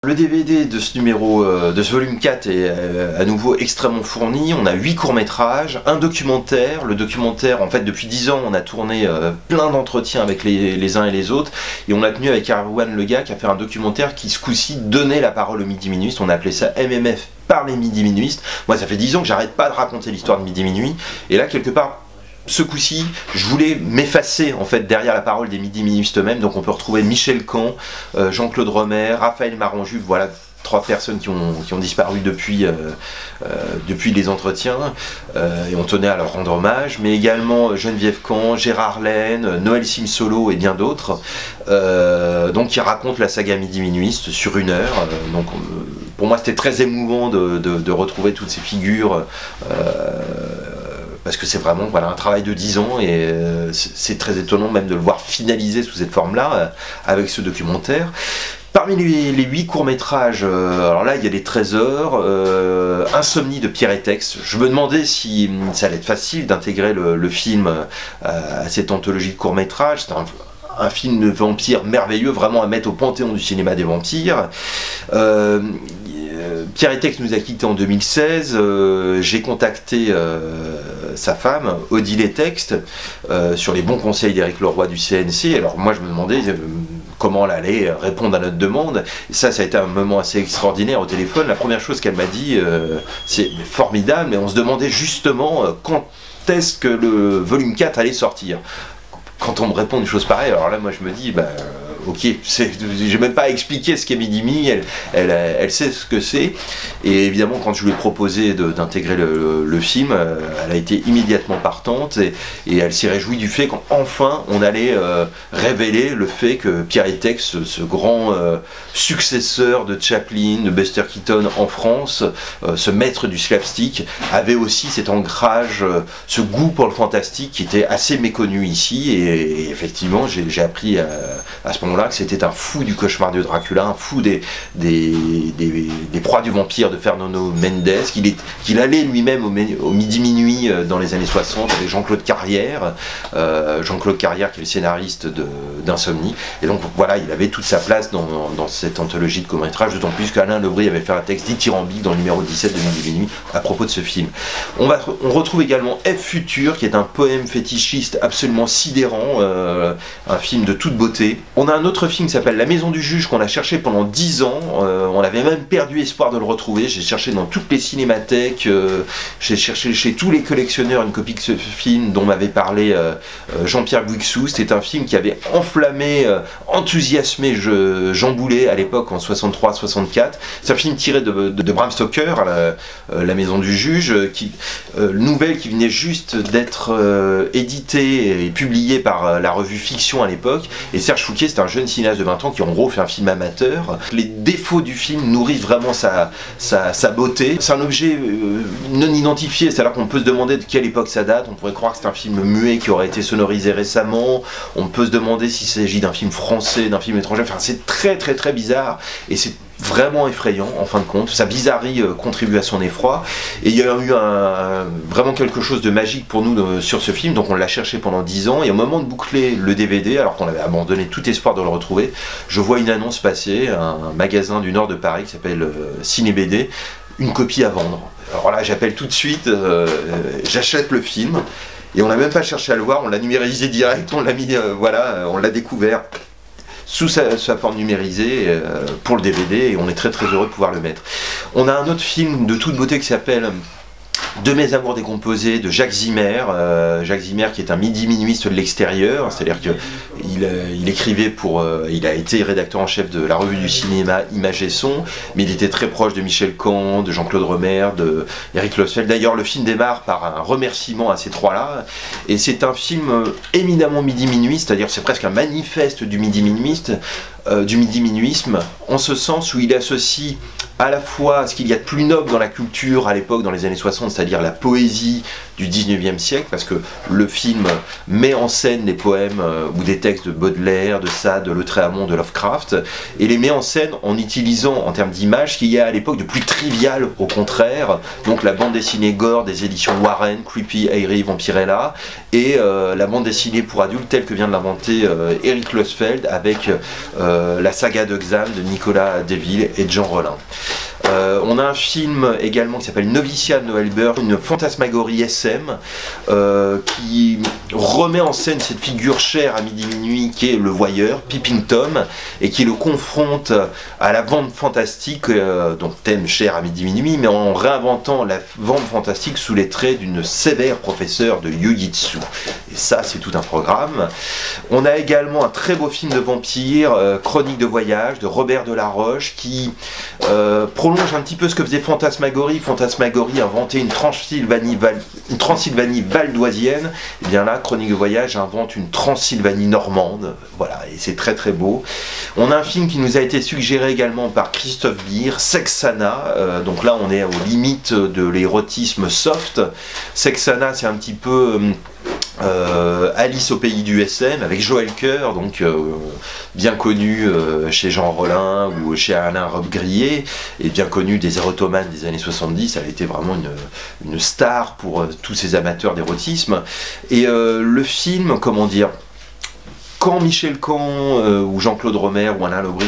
Le DVD de ce numéro, de ce volume 4 est à nouveau extrêmement fourni. On a 8 courts-métrages, un documentaire. Le documentaire, en fait, depuis 10 ans, on a tourné plein d'entretiens avec les uns et les autres. Et on a tenu avec Erwan Lega qui a fait un documentaire qui, ce coup-ci, donnait la parole aux midi-minuistes. On a appelé ça MMF par les midi-minuistes. Moi, ça fait 10 ans que j'arrête pas de raconter l'histoire de Midi-Minuit. Et là, quelque part, ce coup-ci, je voulais m'effacer en fait derrière la parole des midi-minuistes eux-mêmes. Donc on peut retrouver Michel Camp, Jean-Claude Romer, Raphaël Marangeville, voilà 3 personnes qui ont disparu depuis les entretiens, et on tenait à leur rendre hommage, mais également Geneviève Camp, Gérard Laine, Noël Simsolo et bien d'autres, donc qui racontent la saga midi-minuiste sur 1 heure. Donc pour moi c'était très émouvant de retrouver toutes ces figures, parce que c'est vraiment un travail de 10 ans et c'est très étonnant même de le voir finalisé sous cette forme-là, avec ce documentaire. Parmi les 8 courts-métrages, alors là il y a des trésors, Insomnie de Pierre Etex. Je me demandais si ça allait être facile d'intégrer le film à cette anthologie de courts-métrages. C'est un film de vampire merveilleux, vraiment à mettre au panthéon du cinéma des vampires. Pierre Etex nous a quittés en 2016, j'ai contacté sa femme, Odile Etex, sur les bons conseils d'Éric Leroy du CNC. Alors moi je me demandais comment elle allait répondre à notre demande. Et ça a été un moment assez extraordinaire au téléphone. La première chose qu'elle m'a dit, c'est formidable, mais on se demandait justement quand est-ce que le volume 4 allait sortir. Quand on me répond une chose pareille, alors là moi je me dis, ok, j'ai même pas à expliquer ce qu'est Midi-Minuit, elle sait ce que c'est. Et évidemment quand je lui ai proposé d'intégrer le film, elle a été immédiatement partante et elle s'est réjouie du fait qu'enfin on allait révéler le fait que Pierre Etex, ce grand successeur de Chaplin, de Buster Keaton en France, ce maître du slapstick, avait aussi cet ancrage, ce goût pour le fantastique qui était assez méconnu ici. Et effectivement j'ai appris à ce moment-là que c'était un fou du cauchemar de Dracula, un fou des proies du vampire de Fernando Mendes, qu'il allait lui-même au midi-minuit dans les années 60 avec Jean-Claude Carrière, Jean-Claude Carrière qui est le scénariste d'Insomnie. Et donc voilà, il avait toute sa place dans cette anthologie de court-métrage, d'autant plus qu'Alain Lebris avait fait un texte dithyrambique dans le numéro 17 de Midi-Minuit à propos de ce film. On retrouve également F Futur, qui est un poème fétichiste absolument sidérant, un film de toute beauté. On a un autre film qui s'appelle La Maison du Juge, qu'on a cherché pendant 10 ans, on avait même perdu espoir de le retrouver. J'ai cherché dans toutes les cinémathèques, j'ai cherché chez tous les collectionneurs une copie de ce film dont m'avait parlé Jean-Pierre Guixou. C'était un film qui avait enflammé, enthousiasmé Jean Boulet à l'époque en 63-64. C'est un film tiré de Bram Stoker, La Maison du Juge, nouvelle qui venait juste d'être éditée et publiée par la revue Fiction à l'époque. Et Serge Fouquier, c'est un jeune cinéaste de 20 ans qui en gros fait un film amateur. Les défauts du film nourrissent vraiment sa beauté. C'est un objet non identifié, c'est-à-dire qu'on peut se demander de quelle époque ça date. On pourrait croire que c'est un film muet qui aurait été sonorisé récemment. On peut se demander s'il s'agit d'un film français, d'un film étranger. Enfin, c'est très très très bizarre et c'est vraiment effrayant en fin de compte. Sa bizarrerie contribue à son effroi. Et il y a eu vraiment quelque chose de magique pour nous sur ce film, donc on l'a cherché pendant 10 ans. Et au moment de boucler le DVD, alors qu'on avait abandonné tout espoir de le retrouver, je vois une annonce passer, un magasin du nord de Paris qui s'appelle Ciné BD, une copie à vendre. Alors là j'appelle tout de suite, j'achète le film, et on n'a même pas cherché à le voir, on l'a numérisé direct, on l'a mis, on l'a découvert sous sa forme numérisée pour le DVD, et on est très très heureux de pouvoir le mettre. On a un autre film de toute beauté qui s'appelle De mes amours décomposés de Jacques Zimmer. Jacques Zimmer qui est un midi-minuiste de l'extérieur, c'est-à-dire qu'il écrivait il a été rédacteur en chef de la revue du cinéma Images et Son, mais il était très proche de Michel Camp, de Jean-Claude Romer, de Eric Losfeld. D'ailleurs le film démarre par un remerciement à ces trois-là, et c'est un film éminemment midi-minuit, c'est-à-dire c'est presque un manifeste du midi-minuisme, en ce sens où il associe à la fois ce qu'il y a de plus noble dans la culture à l'époque, dans les années 60, c'est-à-dire la poésie du 19e siècle, parce que le film met en scène des poèmes ou des textes de Baudelaire, de Sade, de Lautréamont, de Lovecraft, et les met en scène en utilisant, en termes d'image, ce qu'il y a à l'époque de plus trivial, au contraire, donc la bande dessinée gore des éditions Warren, Creepy, Airy, Vampirella, et la bande dessinée pour adultes telle que vient de l'inventer Eric Losfeld avec la saga de Xam de Nicolas Deville et de Jean Rollin. On a un film également qui s'appelle Noviciat de Noël Beur, une fantasmagorie SM qui remet en scène cette figure chère à midi minuit qui est le voyeur, Peeping Tom, et qui le confronte à la vente fantastique, donc thème cher à midi minuit, mais en réinventant la vente fantastique sous les traits d'une sévère professeure de Jiu-Jitsu. Et ça, c'est tout un programme. On a également un très beau film de vampire, Chronique de voyage, de Robert Delaroche, qui prolonge un petit peu ce que faisait Fantasmagorie. Fantasmagorie inventait une Transylvanie valdoisienne. Et bien là, Chronique de voyage invente une Transylvanie normande. Voilà, et c'est très très beau. On a un film qui nous a été suggéré également par Christophe Beer, Sexana. Donc là, on est aux limites de l'érotisme soft. Sexana, c'est un petit peu Alice au pays du SM avec Joël Coeur, donc bien connu chez Jean Rollin ou chez Alain Robbe-Grillet, et bien connu des érotomanes des années 70. Elle a été vraiment une star pour tous ces amateurs d'érotisme. Et le film, comment dire, quand Michel Camp ou Jean-Claude Romer ou Alain Lobry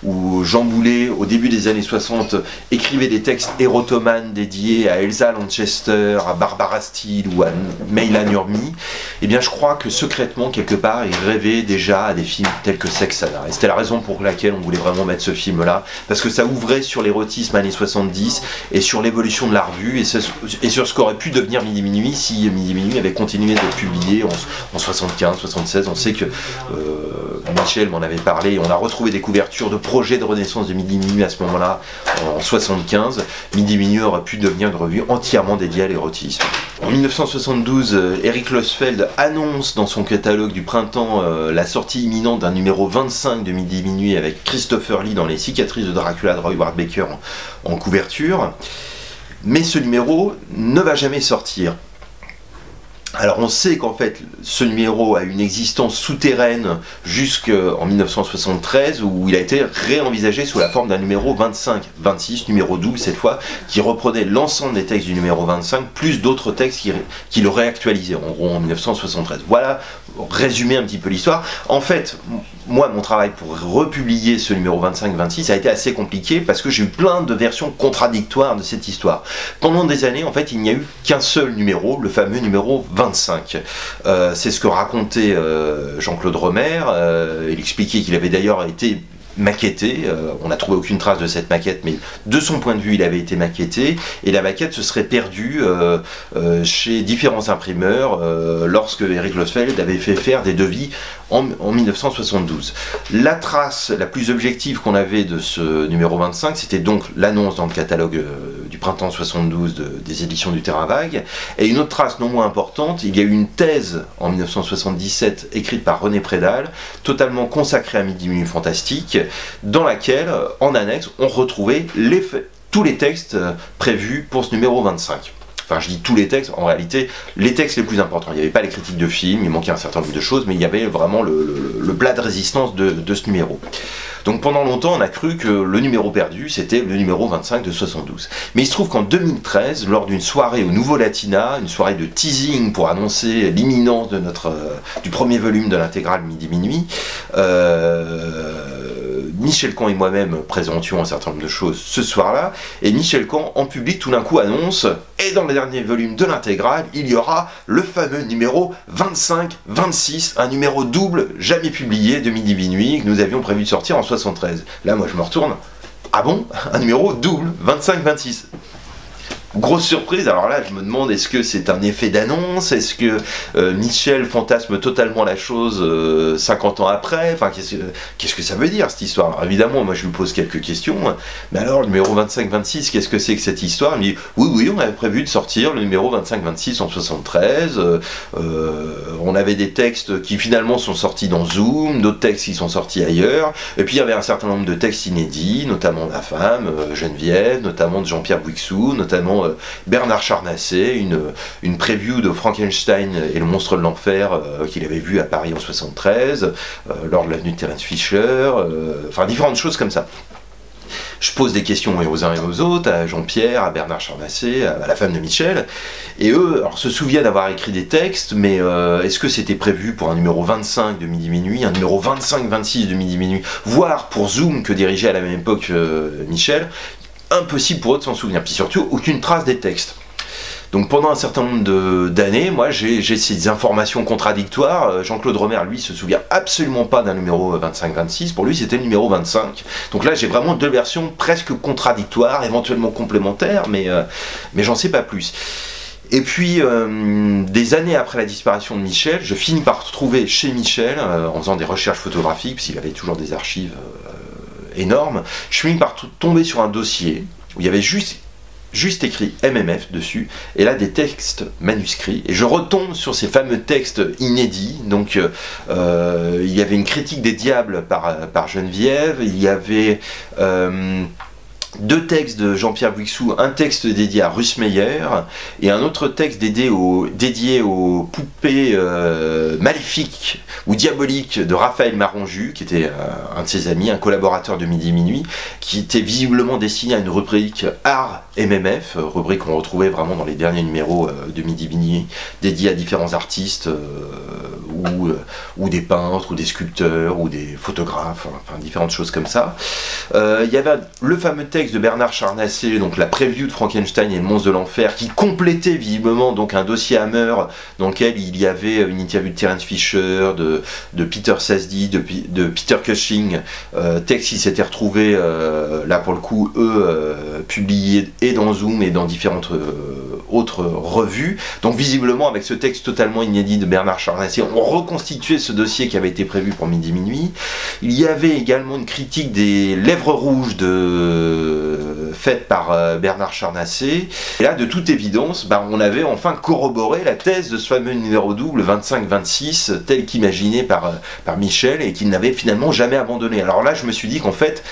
ou Jean Boulet au début des années 60 écrivaient des textes érotomanes dédiés à Elsa Lanchester, à Barbara Steele ou à Meyla Nurmi, eh bien je crois que secrètement quelque part ils rêvaient déjà à des films tels que Sexana. Et c'était la raison pour laquelle on voulait vraiment mettre ce film là, parce que ça ouvrait sur l'érotisme années 70 et sur l'évolution de la revue et sur ce qu'aurait pu devenir Midi Minuit si Midi Minuit avait continué de publier en 75, 76. On sait que Michel m'en avait parlé, on a retrouvé des couvertures de projets de renaissance de Midi Minuit à ce moment-là, en 75. Midi Minuit aurait pu devenir une revue entièrement dédiée à l'érotisme. En 1972, Eric Losfeld annonce dans son catalogue du printemps la sortie imminente d'un numéro 25 de Midi Minuit avec Christopher Lee dans Les cicatrices de Dracula de Roy Ward Baker en couverture. Mais ce numéro ne va jamais sortir. Alors on sait qu'en fait ce numéro a une existence souterraine jusqu'en 1973 où il a été réenvisagé sous la forme d'un numéro 25-26, numéro double cette fois, qui reprenait l'ensemble des textes du numéro 25 plus d'autres textes qui le réactualisaient en gros en 1973. Voilà, résumer un petit peu l'histoire. En fait, moi mon travail pour republier ce numéro 25-26 a été assez compliqué parce que j'ai eu plein de versions contradictoires de cette histoire. Pendant des années en fait il n'y a eu qu'un seul numéro, le fameux numéro 25. C'est ce que racontait Jean-Claude Romer. Il expliquait qu'il avait d'ailleurs été maquetté, on n'a trouvé aucune trace de cette maquette, mais de son point de vue il avait été maquetté, et la maquette se serait perdue chez différents imprimeurs lorsque Eric Losfeld avait fait faire des devis en 1972. La trace la plus objective qu'on avait de ce numéro 25, c'était donc l'annonce dans le catalogue du printemps 72 des éditions du Terrain Vague, et une autre trace non moins importante, il y a eu une thèse en 1977 écrite par René Prédal, totalement consacrée à Midi Minuit Fantastique, dans laquelle, en annexe, on retrouvait tous les textes prévus pour ce numéro 25. Enfin, je dis tous les textes, en réalité, les textes les plus importants. Il n'y avait pas les critiques de films, il manquait un certain nombre de choses, mais il y avait vraiment le plat de résistance de ce numéro. Donc pendant longtemps, on a cru que le numéro perdu, c'était le numéro 25 de 72. Mais il se trouve qu'en 2013, lors d'une soirée au Nouveau Latina, une soirée de teasing pour annoncer l'imminence de du premier volume de l'intégrale Midi Minuit, Michel Camp et moi-même présentions un certain nombre de choses ce soir-là, et Michel Camp, en public, tout d'un coup annonce, et dans le dernier volume de l'intégrale, il y aura le fameux numéro 25-26, un numéro double jamais publié de Midi Minuit, que nous avions prévu de sortir en 73. Là, moi, je me retourne, ah bon? Un numéro double, 25-26. Grosse surprise, alors là je me demande est-ce que c'est un effet d'annonce, est-ce que Michel fantasme totalement la chose 50 ans après, enfin qu'est-ce que ça veut dire cette histoire? Alors, évidemment moi je lui pose quelques questions, mais alors le numéro 25-26 qu'est-ce que c'est que cette histoire? Il me dit oui on avait prévu de sortir le numéro 25-26 en 73, on avait des textes qui finalement sont sortis dans Zoom, d'autres textes qui sont sortis ailleurs, et puis il y avait un certain nombre de textes inédits, notamment Ma Femme, Geneviève, notamment de Jean-Pierre Bouixou, notamment Bernard Charnacé, une preview de Frankenstein et le monstre de l'enfer qu'il avait vu à Paris en 73, lors de l'avenue de Terence Fisher, enfin différentes choses comme ça. Je pose des questions aux uns et aux autres, à Jean-Pierre, à Bernard Charnacé, à la femme de Michel, et eux alors, se souviennent d'avoir écrit des textes, mais est-ce que c'était prévu pour un numéro 25 de Midi Minuit, un numéro 25-26 de Midi Minuit, voire pour Zoom que dirigeait à la même époque Michel? Impossible pour eux de s'en souvenir, puis surtout aucune trace des textes. Donc pendant un certain nombre d'années, moi j'ai ces informations contradictoires. Jean-Claude Romer, lui, se souvient absolument pas d'un numéro 25-26. Pour lui, c'était le numéro 25. Donc là, j'ai vraiment deux versions presque contradictoires, éventuellement complémentaires, mais j'en sais pas plus. Et puis, des années après la disparition de Michel, je finis par trouver chez Michel, en faisant des recherches photographiques, parce qu'il avait toujours des archives énormes, je finis par tomber sur un dossier où il y avait juste écrit MMF dessus, et là des textes manuscrits, et je retombe sur ces fameux textes inédits. Donc il y avait une critique des diables par Geneviève, il y avait deux textes de Jean-Pierre Bouixou, un texte dédié à Russ Meyer et un autre texte dédié aux poupées maléfiques ou diaboliques de Raphaël Maronju, qui était un de ses amis, un collaborateur de Midi Minuit, qui était visiblement destiné à une rubrique art MMF, rubrique qu'on retrouvait vraiment dans les derniers numéros de Midi Minuit, dédié à différents artistes ou des peintres, ou des sculpteurs, ou des photographes, enfin différentes choses comme ça. Il y avait le fameux texte de Bernard Charnacé, donc la preview de Frankenstein et le monstre de l'enfer, qui complétait visiblement donc un dossier Hammer dans lequel il y avait une interview de Terence Fisher, de Peter Sasdy, de Peter Cushing, texte qui s'était retrouvé là pour le coup publié et dans Zoom et dans différentes autres revues. Donc visiblement avec ce texte totalement inédit de Bernard Charnacé, on reconstituait ce dossier qui avait été prévu pour Midi Minuit. Il y avait également une critique des Lèvres rouges faite par Bernard Charnacé. Et là, de toute évidence, on avait enfin corroboré la thèse de ce fameux numéro double 25-26, tel qu'imaginé par Michel, et qu'il n'avait finalement jamais abandonné. Alors là, je me suis dit qu'en fait,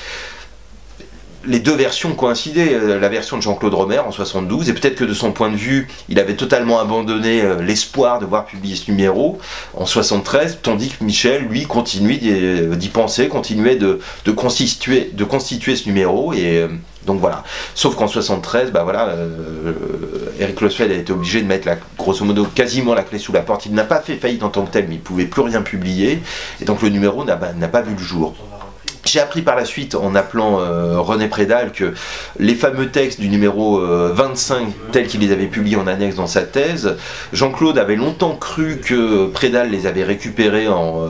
les deux versions coïncidaient, la version de Jean-Claude Romer en 72, et peut-être que de son point de vue, il avait totalement abandonné l'espoir de voir publier ce numéro en 73, tandis que Michel, lui, continuait d'y penser, continuait de constituer ce numéro, et donc voilà. Sauf qu'en 73, Eric Losfeld a été obligé de mettre grosso modo quasiment la clé sous la porte. Il n'a pas fait faillite en tant que tel, mais il ne pouvait plus rien publier, et donc le numéro n'a pas vu le jour. J'ai appris par la suite, en appelant René Prédal, que les fameux textes du numéro 25, tels qu'il les avait publiés en annexe dans sa thèse, Jean-Claude avait longtemps cru que Prédal les avait récupérés en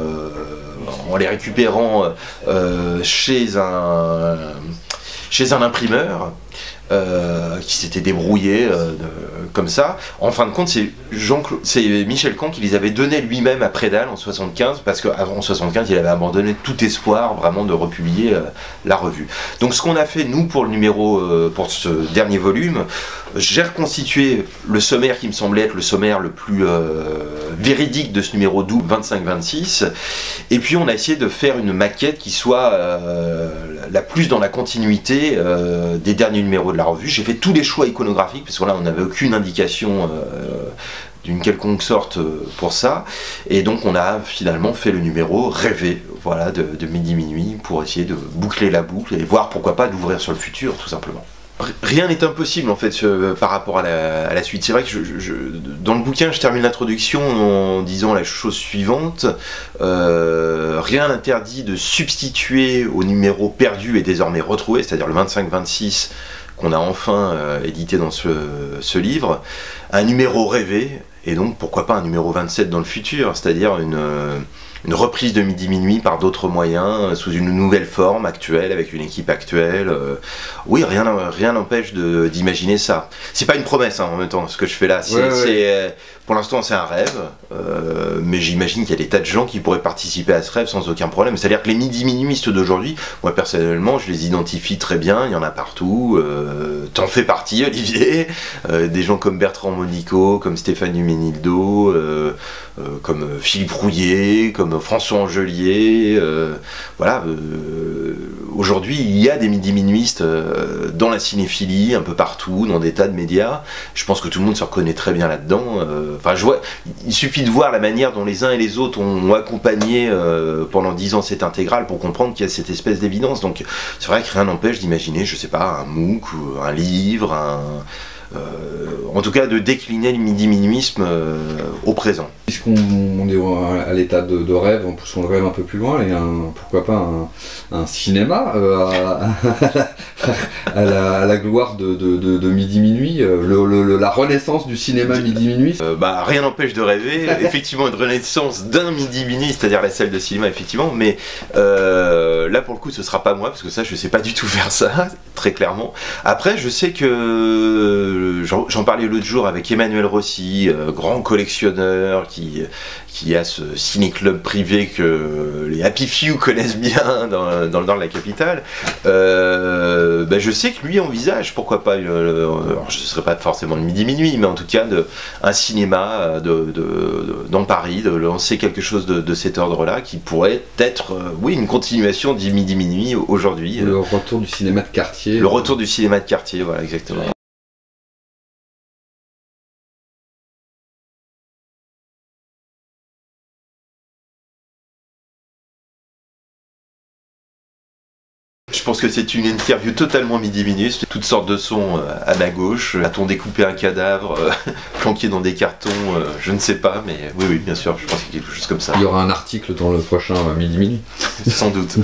les récupérant chez un imprimeur. Qui s'était débrouillé comme ça. En fin de compte, c'est Michel Caen qui les avait donnés lui-même à Prédal en 75, parce qu'avant 75, il avait abandonné tout espoir vraiment de republier la revue. Donc ce qu'on a fait, nous, pour ce dernier volume, j'ai reconstitué le sommaire qui me semblait être le sommaire le plus véridique de ce numéro double 25-26, et puis on a essayé de faire une maquette qui soit la plus dans la continuité des derniers numéros de la revue. J'ai fait tous les choix iconographiques, parce que là on n'avait aucune indication d'une quelconque sorte pour ça, et donc on a finalement fait le numéro rêvé, voilà, de Midi Minuit, pour essayer de boucler la boucle et voir pourquoi pas d'ouvrir sur le futur, tout simplement. Rien n'est impossible en fait par rapport à la suite. C'est vrai que dans le bouquin, je termine l'introduction en disant la chose suivante. Rien n'interdit de substituer au numéro perdu et désormais retrouvé, c'est-à-dire le 25-26 qu'on a enfin édité dans ce livre, un numéro rêvé, et donc pourquoi pas un numéro 27 dans le futur, c'est-à-dire une reprise de Midi Minuit par d'autres moyens, sous une nouvelle forme actuelle, avec une équipe actuelle. Oui, rien n'empêche d'imaginer ça. C'est pas une promesse en même temps, ce que je fais là. Pour l'instant, c'est un rêve. mais j'imagine qu'il y a des tas de gens qui pourraient participer à ce rêve sans aucun problème. C'est-à-dire que les midi-minuistes d'aujourd'hui, moi personnellement, je les identifie très bien, il y en a partout. T'en fais partie, Olivier. Des gens comme Bertrand Monico, comme Stéphane Duménildo, comme Philippe Rouillet, comme François Angelier. Voilà. Aujourd'hui, il y a des midi-minuistes dans la cinéphilie, un peu partout, dans des tas de médias. Je pense que tout le monde se reconnaît très bien là-dedans. Enfin, je vois, il suffit de voir la manière dont les uns et les autres ont accompagné pendant 10 ans cette intégrale pour comprendre qu'il y a cette espèce d'évidence. Donc, c'est vrai que rien n'empêche d'imaginer, je sais pas, un MOOC, ou un livre, en tout cas de décliner le midi-minuisme au présent. Puisqu'on est à l'état de rêve, poussons le rêve un peu plus loin, et pourquoi pas un cinéma à la gloire de midi-minuit, la renaissance du cinéma midi-minuit. Rien n'empêche de rêver, effectivement une renaissance d'un midi-minuit, c'est-à-dire la salle de cinéma, effectivement, mais là pour le coup ce sera pas moi, parce que ça je sais pas du tout faire ça, très clairement. Après je sais que j'en parlais l'autre jour avec Emmanuel Rossi, grand collectionneur qui a ce ciné-club privé que les Happy Few connaissent bien dans le nord de la capitale. Je sais que lui envisage, pourquoi pas, alors ce serait pas forcément le midi-minuit, mais en tout cas un cinéma dans Paris, de lancer quelque chose de cet ordre-là, qui pourrait être, oui, une continuation du midi-minuit aujourd'hui. Le retour du cinéma de quartier. Le retour du cinéma de quartier, voilà, exactement. Je pense que c'est une interview totalement midi-minuit, toutes sortes de sons à ma gauche. A-t-on découpé un cadavre, planqué dans des cartons, je ne sais pas, mais oui, bien sûr, je pense qu'il y a quelque chose comme ça. Il y aura un article dans le prochain midi-minuit. Sans doute.